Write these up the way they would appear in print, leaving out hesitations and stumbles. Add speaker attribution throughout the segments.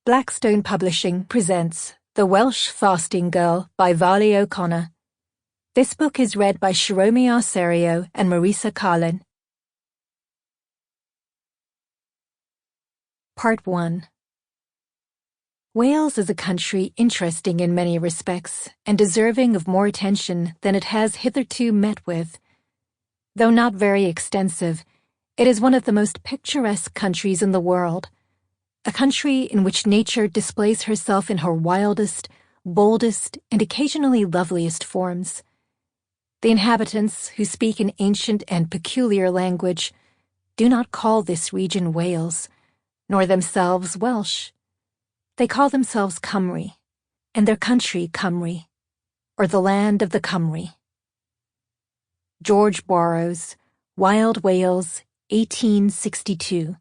Speaker 1: Blackstone Publishing presents The Welsh Fasting Girl by Varley O'Connor. This book is read by Shiromi Arserio and Marisa Calin. Part 1. Wales is a country interesting in many respects and deserving of more attention than it has hitherto met with. Though not very extensive, it is one of the most picturesque countries in the world. A country in which nature displays herself in her wildest, boldest, and occasionally loveliest forms. The inhabitants, who speak an ancient and peculiar language, do not call this region Wales, nor themselves Welsh. They call themselves Cymru, and their country Cymru, or the land of the Cymru. George Borrow's Wild Wales, 1862.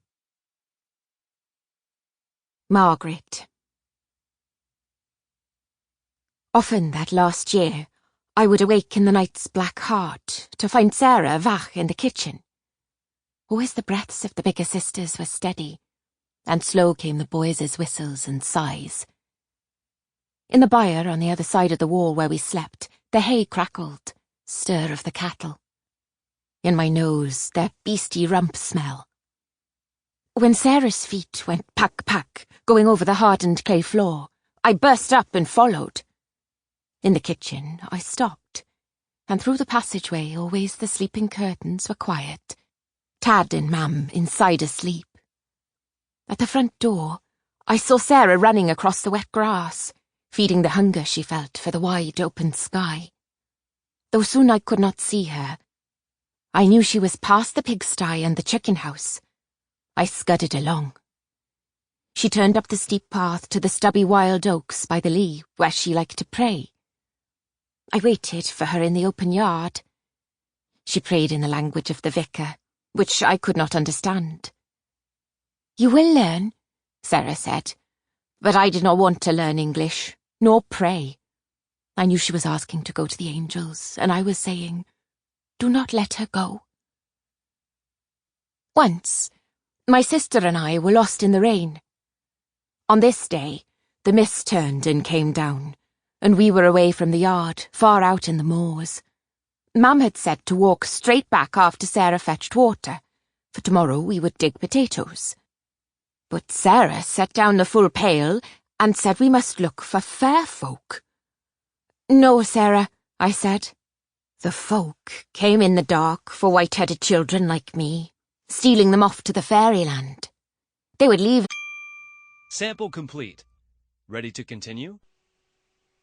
Speaker 2: Margaret. Often that last year, I would awake in the night's black heart to find Sarah vach in the kitchen. Always the breaths of the bigger sisters were steady, and slow came the boys' whistles and sighs. In the byre on the other side of the wall where we slept, the hay crackled, stir of the cattle. In my nose, their beastie rump smell. When Sarah's feet went pack-pack, going over the hardened clay floor, I burst up and followed. In the kitchen, I stopped, and through the passageway always the sleeping curtains were quiet, Tad and Mam inside asleep. At the front door, I saw Sarah running across the wet grass, feeding the hunger she felt for the wide open sky. Though soon I could not see her, I knew she was past the pigsty and the chicken house. I scudded along. She turned up the steep path to the stubby wild oaks by the lea, where she liked to pray. I waited for her in the open yard. She prayed in the language of the vicar, which I could not understand. "You will learn," Sarah said, but I did not want to learn English, nor pray. I knew she was asking to go to the angels, and I was saying, "Do not let her go." Once, my sister and I were lost in the rain. On this day, the mist turned and came down, and we were away from the yard, far out in the moors. Mam had said to walk straight back after Sarah fetched water, for tomorrow we would dig potatoes. But Sarah set down the full pail and said we must look for fair folk. "No, Sarah," I said. The folk came in the dark for white-headed children like me, stealing them off to the fairyland. They would leave.
Speaker 3: Sample complete. Ready to continue?